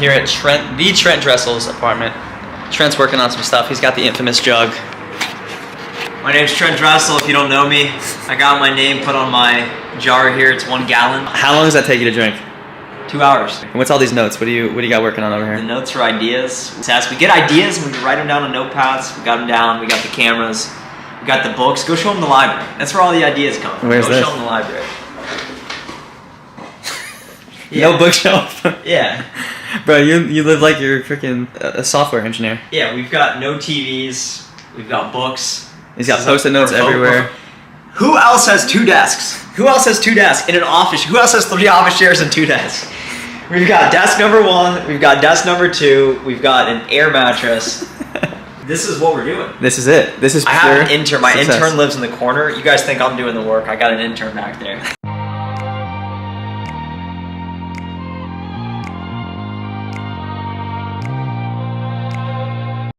Here at Trent, the Trent Dressel's apartment. Trent's working on some stuff. He's got the infamous jug. My name's Trent Dressel, if you don't know me. I got my name put on my jar here. It's 1 gallon. How long does that take you to drink? 2 hours. And what's all these notes? What do you got working on over The here? notes are ideas. We get ideas and we write them down on notepads. We got them down. We got the cameras. We got the books. Go show them the library. That's where all the ideas come from. Where's Go this? show them the library. No bookshelf? Yeah. Bro, you live like you're freaking a software engineer. Yeah, we've got no TVs. We've got books. He's got post-it notes everywhere. Who else has 2 desks? Who else has 2 desks in an office? Who else has 3 office chairs and 2 desks? We've got desk number 1. We've got desk number 2. We've got an air mattress. This is what we're doing. This is it. This is pure I have an intern. My success. intern lives in the corner. You guys think I'm doing the work. I got an intern back there.